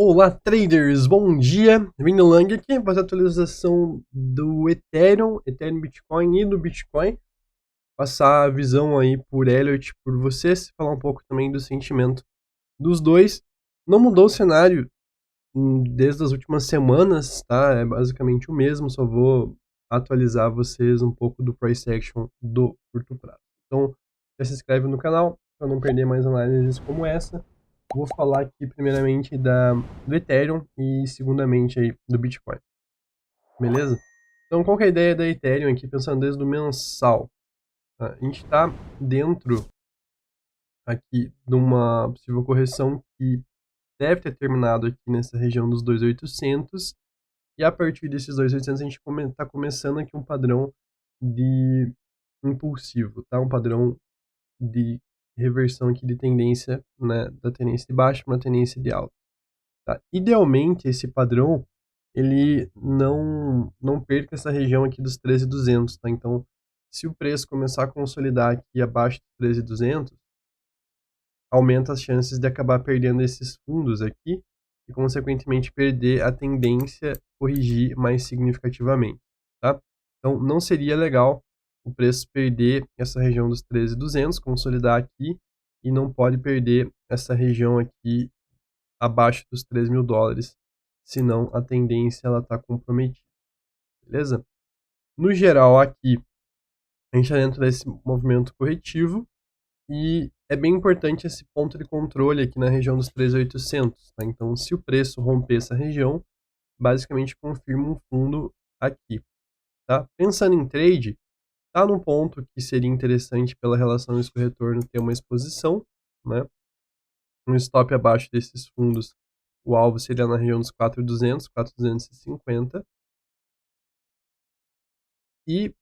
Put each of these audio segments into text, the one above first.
Olá, traders! Bom dia! Vindo Lang aqui para a atualização do Ethereum, Bitcoin e do Bitcoin. Passar a visão aí por Elliott, por vocês, falar um pouco também do sentimento dos dois. Não mudou o cenário desde as últimas semanas, tá? É basicamente o mesmo, só vou atualizar vocês um pouco do price action do curto prazo. Então, já se inscreve no canal para não perder mais análises como essa. Vou falar aqui primeiramente do Ethereum e segundamente aí do Bitcoin, beleza? Então qual que é a ideia da Ethereum aqui, pensando desde o mensal? A gente está dentro aqui de uma possível correção que deve ter terminado aqui nessa região dos 2.800 e a partir desses 2.800 a gente está começando aqui um padrão de impulsivo, tá? Um padrão de reversão aqui de tendência, né, da tendência de baixa para uma tendência de alta. Tá? Idealmente, esse padrão ele não perca essa região aqui dos 13.200, tá? Então, se o preço começar a consolidar aqui abaixo dos 13.200, aumenta as chances de acabar perdendo esses fundos aqui e, consequentemente, perder a tendência a corrigir mais significativamente, tá? Então, não seria legal o preço perder essa região dos 13.200, consolidar aqui e não pode perder essa região aqui abaixo dos 3 mil dólares, senão a tendência ela está comprometida, beleza? No geral, aqui a gente está dentro desse movimento corretivo e é bem importante esse ponto de controle aqui na região dos 3.800, tá? Então, se o preço romper essa região, basicamente confirma um fundo aqui, tá? Pensando em trade, tá num ponto que seria interessante pela relação risco-retorno ter uma exposição, né? Um stop abaixo desses fundos, o alvo seria na região dos 4.200, 4.250. E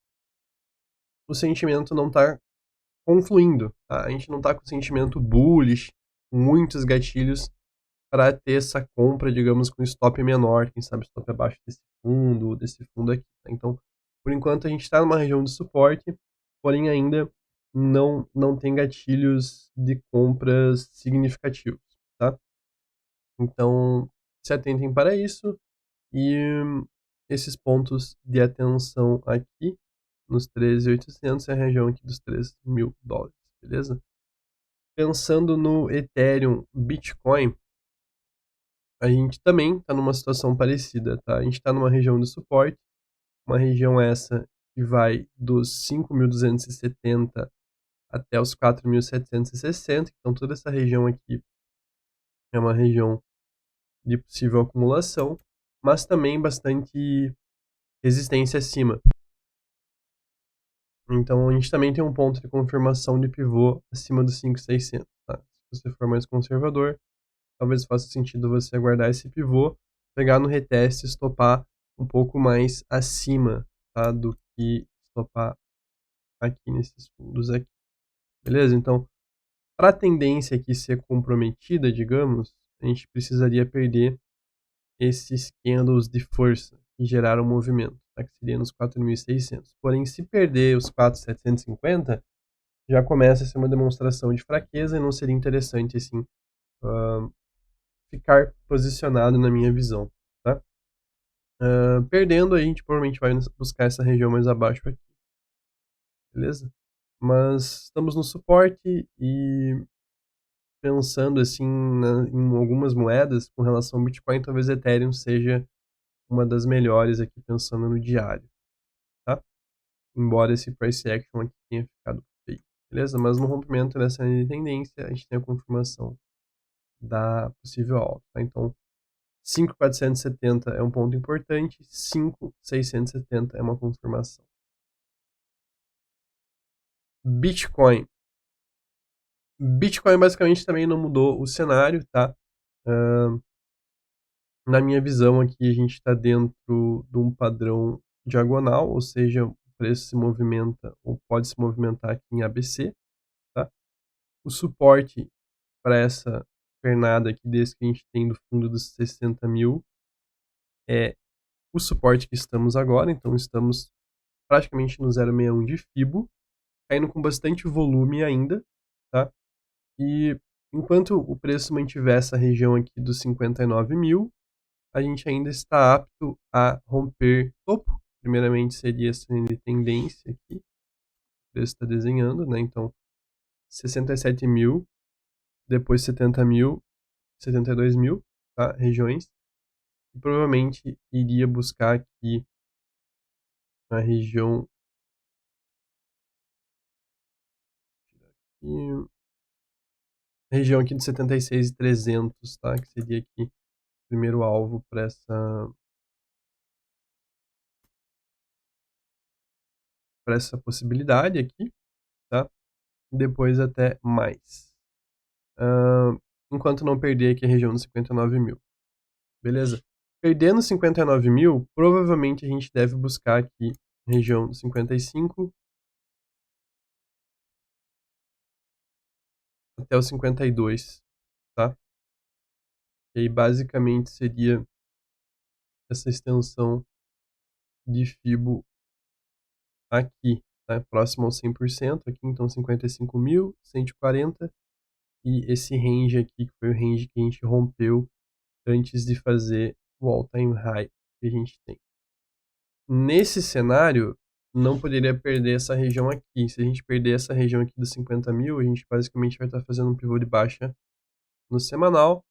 o sentimento não está confluindo. Tá? A gente não está com sentimento bullish, muitos gatilhos para ter essa compra, digamos, com stop menor, quem sabe stop abaixo desse fundo aqui. Tá? Então, por enquanto, a gente está numa região de suporte, porém ainda não tem gatilhos de compras significativos. Tá? Então, se atentem para isso e esses pontos de atenção aqui nos 13.800 é a região aqui dos 3 mil dólares, beleza? Pensando no Ethereum, Bitcoin, a gente também está numa situação parecida, tá? A gente está numa região de suporte, uma região essa que vai dos 5.270 até os 4.760, então toda essa região aqui é uma região de possível acumulação, mas também bastante resistência acima. Então a gente também tem um ponto de confirmação de pivô acima dos 5.600, tá? Se você for mais conservador, talvez faça sentido você aguardar esse pivô, pegar no reteste e estopar um pouco mais acima, tá? Do que estopar aqui nesses fundos aqui. Beleza? Então, para a tendência aqui ser comprometida, digamos, a gente precisaria perder esses candles de força que geraram movimento, tá? Que seria nos 4.600. Porém, se perder os 4.750, já começa a ser uma demonstração de fraqueza e não seria interessante, assim, ficar posicionado na minha visão, tá? Perdendo, a gente provavelmente vai buscar essa região mais abaixo aqui, beleza? Mas estamos no suporte e pensando, assim, em algumas moedas com relação ao Bitcoin, talvez Ethereum seja uma das melhores aqui pensando no diário, tá? Embora esse price action aqui tenha ficado feio, beleza? Mas no rompimento dessa linha de tendência, a gente tem a confirmação da possível alta, tá? Então, 5.470 é um ponto importante, 5.670 é uma confirmação. Bitcoin. Bitcoin basicamente também não mudou o cenário, tá? Na minha visão aqui, a gente está dentro de um padrão diagonal, ou seja, o preço se movimenta ou pode se movimentar aqui em ABC, tá? O suporte para essa pernada aqui, desse que a gente tem do fundo dos 60 mil, é o suporte que estamos agora, então estamos praticamente no 0,61 de FIBO, caindo com bastante volume ainda, tá? E Enquanto o preço mantiver essa região aqui dos 59 mil, a gente ainda está apto a romper topo. Primeiramente seria essa linha de tendência aqui, o preço está desenhando, né? Então, 67 mil, depois 70 mil, 72 mil, tá? Regiões. E provavelmente iria buscar aqui a região aqui de 76.300, tá? Que seria aqui o primeiro alvo para essa possibilidade aqui, tá? Depois até mais. Enquanto não perder aqui a região dos 59 mil. Beleza? Perdendo 59 mil, provavelmente a gente deve buscar aqui a região dos 55 até os 52, tá? E aí basicamente seria essa extensão de Fibo aqui, tá? Próximo ao 100%, aqui então 55.140, e esse range aqui, que foi o range que a gente rompeu antes de fazer o all-time high que a gente tem. Nesse cenário, não poderia perder essa região aqui. Se a gente perder essa região aqui dos 50 mil, a gente basicamente vai estar fazendo um pivô de baixa no semanal,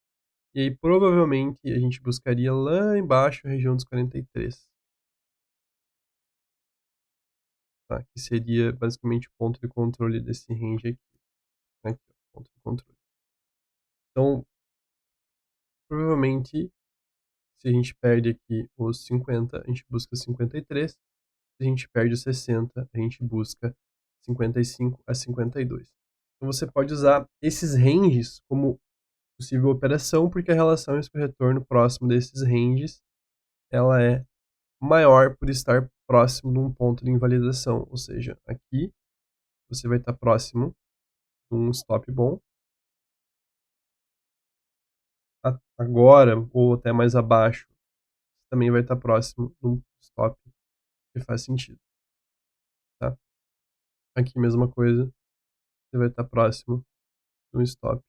e aí provavelmente a gente buscaria lá embaixo a região dos 43. Tá? Que seria basicamente o ponto de controle desse range aqui. Aqui, ó, ponto de controle. Então, provavelmente, se a gente perde aqui os 50, a gente busca 53. Se a gente perde os 60, a gente busca 55 a 52. Então, você pode usar esses ranges como possível operação, porque a relação risco-retorno próximo desses ranges ela é maior por estar próximo de um ponto de invalidação. Ou seja, aqui você vai estar próximo de um stop bom. Agora, ou até mais abaixo, também vai estar próximo de um stop que faz sentido. Tá? Aqui, mesma coisa, você vai estar próximo de um stop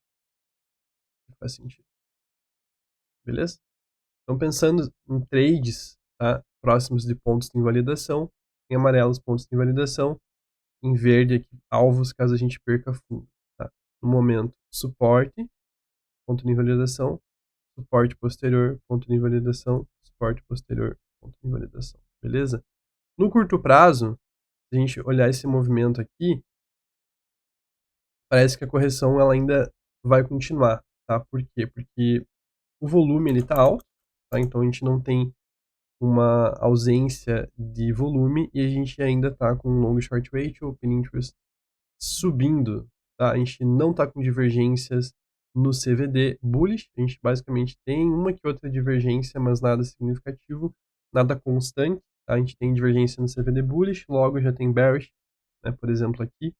que faz sentido. Beleza? Então, pensando em trades, tá? Próximos de pontos de invalidação, em amarelo os pontos de invalidação, em verde aqui, alvos caso a gente perca fundo. Tá? No momento, suporte, ponto de invalidação, suporte posterior, ponto de invalidação, suporte posterior, ponto de invalidação. Beleza? No curto prazo, se a gente olhar esse movimento aqui, parece que a correção ela ainda vai continuar, tá? Por quê? Porque o volume ele tá alto, tá? Então a gente não tem uma ausência de volume e a gente ainda tá com um long short ratio, open interest subindo, tá? A gente não tá com divergências no CVD bullish, a gente basicamente tem uma que outra divergência, mas nada significativo, nada constante, tá? A gente tem divergência no CVD bullish, logo já tem bearish, né? Por exemplo aqui.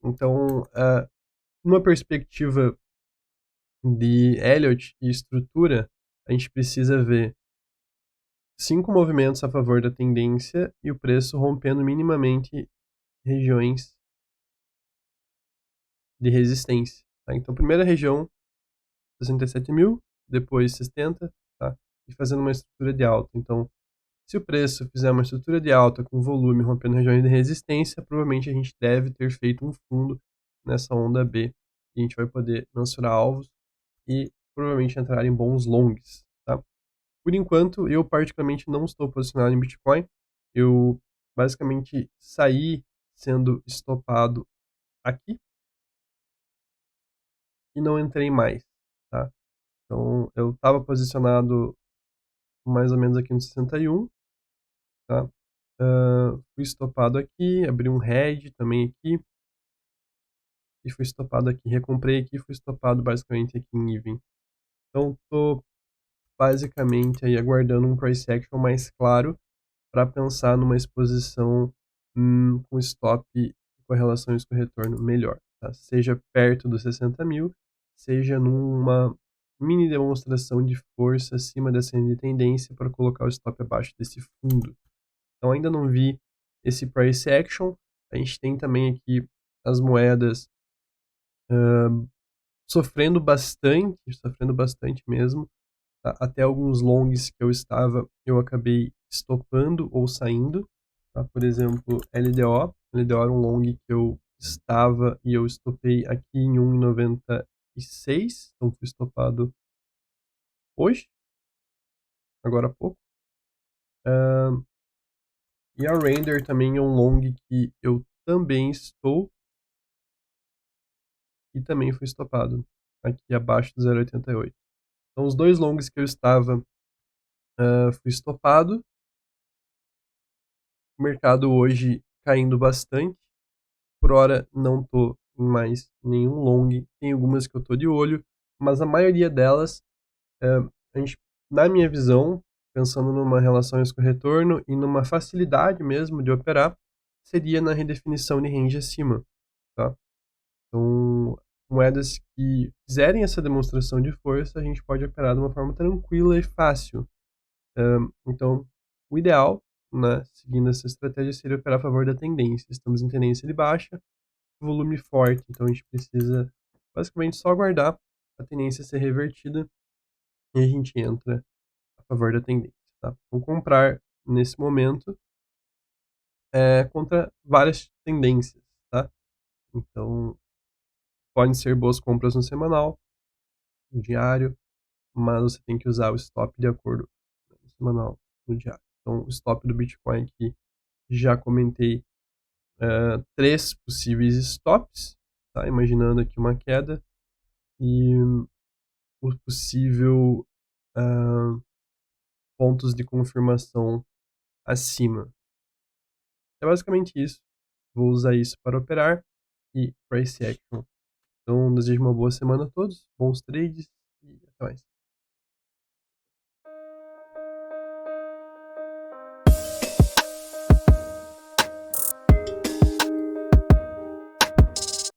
Então, numa perspectiva de Elliott e estrutura, a gente precisa ver 5 movimentos a favor da tendência e o preço rompendo minimamente regiões de resistência. Tá? Então, primeira região, 67 mil, depois 70, tá? E fazendo uma estrutura de alta. Então, se o preço fizer uma estrutura de alta com volume rompendo regiões de resistência, provavelmente a gente deve ter feito um fundo nessa onda B. E a gente vai poder mensurar alvos e provavelmente entrar em bons longs. Tá? Por enquanto, eu particularmente não estou posicionado em Bitcoin. Eu basicamente saí sendo estopado aqui e não entrei mais. Tá? Então, eu estava posicionado mais ou menos aqui no 61, tá? Fui estopado aqui, abri um head também aqui, e fui estopado aqui, recomprei aqui, fui estopado basicamente aqui em even. Então, tô basicamente aí aguardando um price action mais claro para pensar numa exposição com stop e correlações com retorno melhor, tá? Seja perto dos 60 mil, seja numa mini demonstração de força acima dessa linha de tendência para colocar o stop abaixo desse fundo. Então ainda não vi esse price action. A gente tem também aqui as moedas sofrendo bastante mesmo. Tá? Até alguns longs que eu estava, eu acabei estopando ou saindo. Tá? Por exemplo, LDO. LDO era um long que eu estava e eu estopei aqui em 1,96. Então fui estopado hoje, agora há pouco. E a Render também é um long que eu também estou e também fui estopado aqui abaixo do 0,88. Então os dois longs que eu estava fui estopado. O mercado hoje caindo bastante. Por hora não tô em mais nenhum long. Tem algumas que eu tô de olho, mas a maioria delas, a gente, na minha visão, pensando numa relação risco-retorno e numa facilidade mesmo de operar, seria na redefinição de range acima, tá? Então, moedas que fizerem essa demonstração de força, a gente pode operar de uma forma tranquila e fácil. Então, o ideal, né, seguindo essa estratégia, seria operar a favor da tendência. Estamos em tendência de baixa, volume forte, então a gente precisa basicamente só aguardar a tendência ser revertida e a gente entra a favor da tendência. Tá? Então, comprar nesse momento contra várias tendências. Tá? Então, podem ser boas compras no semanal, no diário, mas você tem que usar o stop de acordo com o semanal, no diário. Então, o stop do Bitcoin aqui, já comentei 3 possíveis stops, tá? Imaginando aqui uma queda, e o possível pontos de confirmação acima. É basicamente isso. Vou usar isso para operar e price action. Então, desejo uma boa semana a todos, bons trades e até mais.